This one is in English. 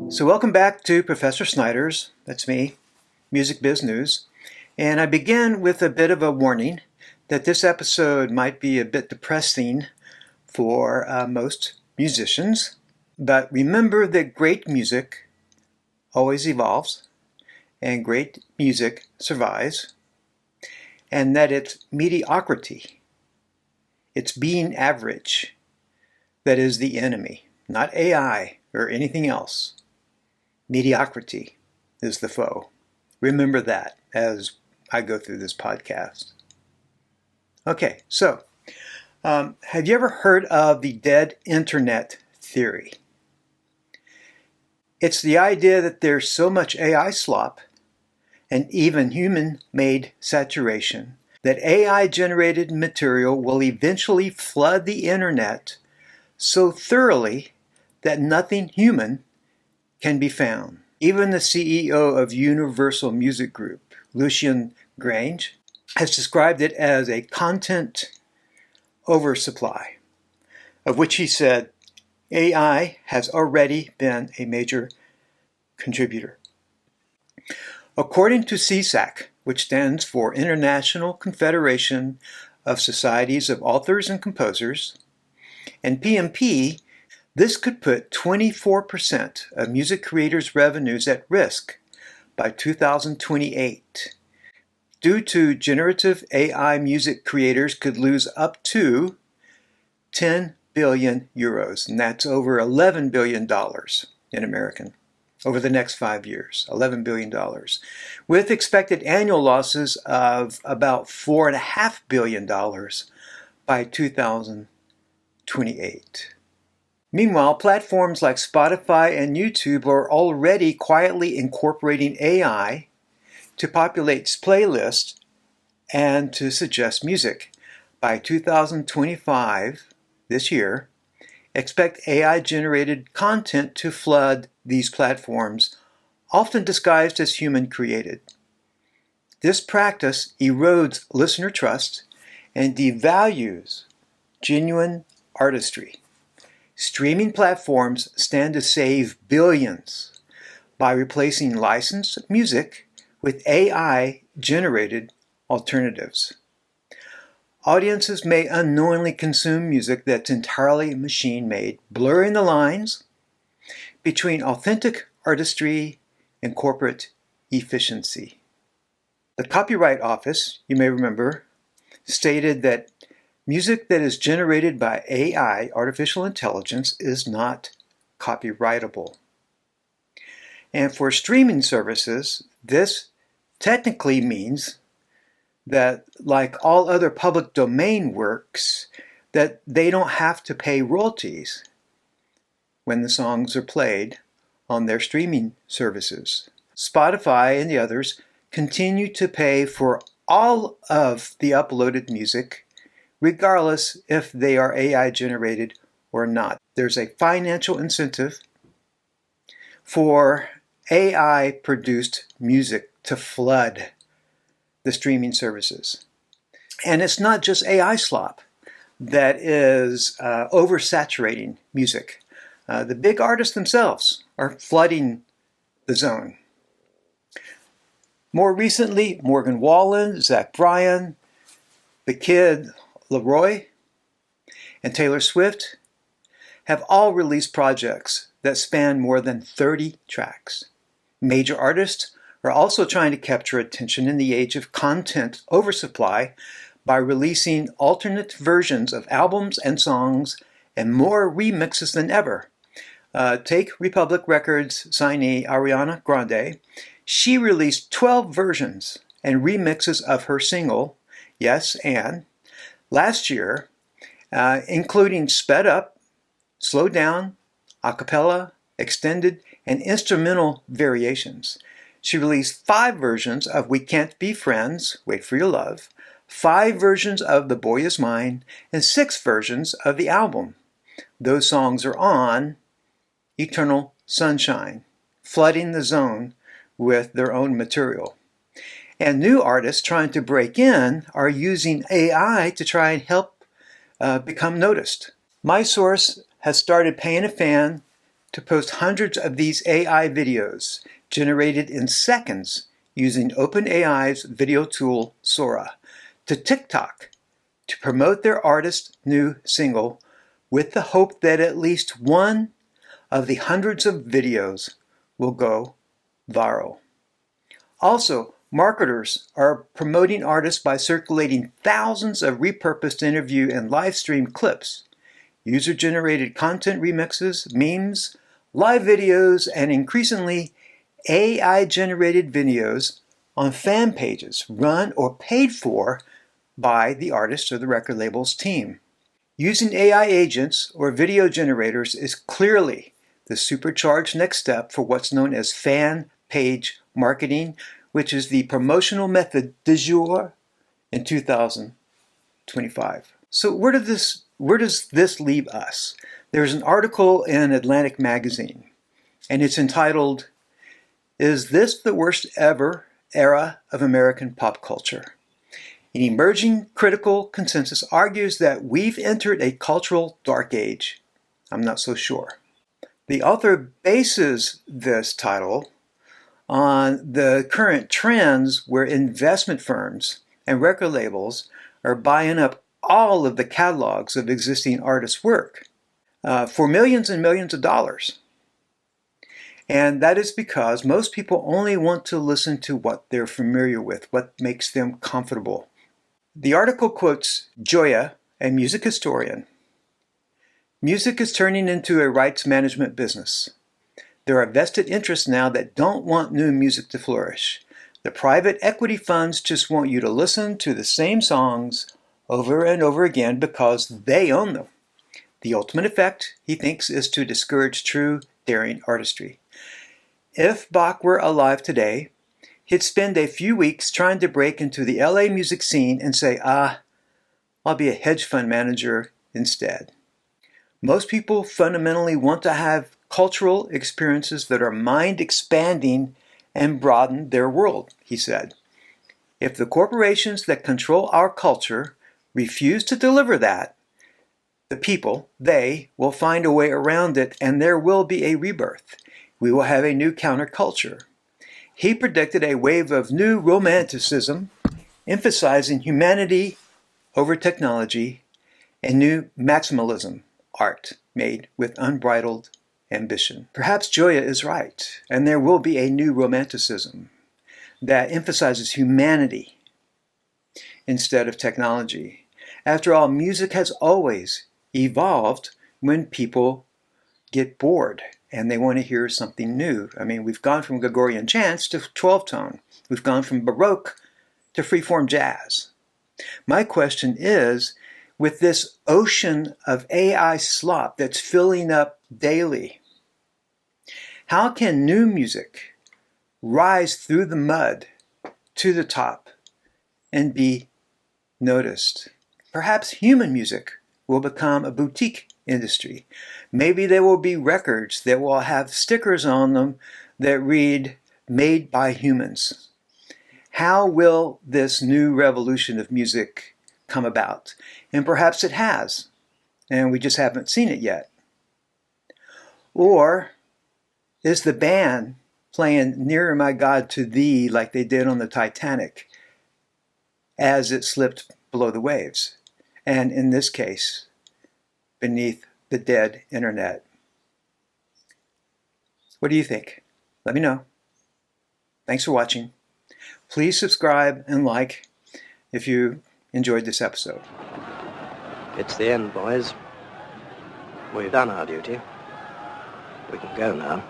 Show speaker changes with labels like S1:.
S1: So welcome back to Professor Snyder's, that's me, Music Biz News. And I begin with a bit of a warning that this episode might be a bit depressing for most musicians. But remember that great music always evolves and great music survives, and that it's mediocrity, it's being average, that is the enemy, not AI or anything else. Mediocrity is the foe. Remember that as I go through this podcast. Okay, so have you ever heard of the dead internet theory? It's the idea that there's so much AI slop and even human-made saturation that AI-generated material will eventually flood the internet so thoroughly that nothing human can be found. Even the CEO of Universal Music Group, Lucian Grange, has described it as a content oversupply, of which he said AI has already been a major contributor. According to CSAC, which stands for International Confederation of Societies of Authors and Composers, and PMP, this could put 24% of music creators' revenues at risk by 2028. Due to generative AI, music creators could lose up to 10 billion euros, and that's over $11 billion in American, over the next 5 years, $11 billion, with expected annual losses of about $4.5 billion by 2028. Meanwhile, platforms like Spotify and YouTube are already quietly incorporating AI to populate playlists and to suggest music. By 2025, this year, expect AI-generated content to flood these platforms, often disguised as human-created. This practice erodes listener trust and devalues genuine artistry. Streaming platforms stand to save billions by replacing licensed music with AI-generated alternatives. Audiences may unknowingly consume music that's entirely machine-made, blurring the lines between authentic artistry and corporate efficiency. The Copyright Office, you may remember, stated that music that is generated by AI, artificial intelligence, is not copyrightable. And for streaming services, this technically means that, like all other public domain works, that they don't have to pay royalties when the songs are played on their streaming services. Spotify and the others continue to pay for all of the uploaded music, regardless if they are AI generated or not. There's a financial incentive for AI produced music to flood the streaming services. And it's not just AI slop that is oversaturating music. The big artists themselves are flooding the zone. More recently, Morgan Wallen, Zach Bryan, The Kid Laroi, and Taylor Swift have all released projects that span more than 30 tracks. Major artists are also trying to capture attention in the age of content oversupply by releasing alternate versions of albums and songs and more remixes than ever. Take Republic Records signee Ariana Grande. She released 12 versions and remixes of her single, Yes and, last year, including sped up, slowed down, a cappella, extended, and instrumental variations. She released 5 versions of We Can't Be Friends, Wait for Your Love, 5 versions of The Boy Is Mine, and 6 versions of the album. Those songs are on Eternal Sunshine, flooding the zone with their own material. And new artists trying to break in are using AI to try and help become noticed. My source has started paying a fan to post hundreds of these AI videos generated in seconds using OpenAI's video tool Sora to TikTok to promote their artist's new single with the hope that at least one of the hundreds of videos will go viral. Also, marketers are promoting artists by circulating thousands of repurposed interview and live stream clips, user-generated content remixes, memes, live videos, and increasingly AI-generated videos on fan pages run or paid for by the artist or the record label's team. Using AI agents or video generators is clearly the supercharged next step for what's known as fan page marketing, which is the promotional method du jour in 2025. So where does this leave us? There's an article in Atlantic Magazine, and it's entitled, "Is This the Worst Ever Era of American Pop Culture?" An emerging critical consensus argues that we've entered a cultural dark age. I'm not so sure. The author bases this title on the current trends where investment firms and record labels are buying up all of the catalogs of existing artists' work for millions and millions of dollars. And that is because most people only want to listen to what they're familiar with, what makes them comfortable. The article quotes Joya, a music historian. "Music is turning into a rights management business. There are vested interests now that don't want new music to flourish. The private equity funds just want you to listen to the same songs over and over again because they own them. The ultimate effect, he thinks, is to discourage true, daring artistry. If Bach were alive today, he'd spend a few weeks trying to break into the LA music scene and say, I'll be a hedge fund manager instead." Most people fundamentally want to have cultural experiences that are mind-expanding and broaden their world, he said. If the corporations that control our culture refuse to deliver that, the people, they, will find a way around it and there will be a rebirth. We will have a new counterculture. He predicted a wave of new romanticism, emphasizing humanity over technology, and new maximalism, art made with unbridled ambition. Perhaps Joya is right, and there will be a new romanticism that emphasizes humanity instead of technology. After all, music has always evolved when people get bored and they want to hear something new. I mean, we've gone from Gregorian chants to 12-tone. We've gone from Baroque to freeform jazz. My question is, with this ocean of AI slop that's filling up daily, how can new music rise through the mud to the top and be noticed? Perhaps human music will become a boutique industry. Maybe there will be records that will have stickers on them that read, "Made by Humans." How will this new revolution of music come about? And perhaps it has, and we just haven't seen it yet. Or is the band playing "Nearer My God to Thee" like they did on the Titanic as it slipped below the waves? And in this case, beneath the dead internet. What do you think? Let me know. Thanks for watching. Please subscribe and like if you enjoyed this episode.
S2: It's the end, boys. We've done our duty. We can go now.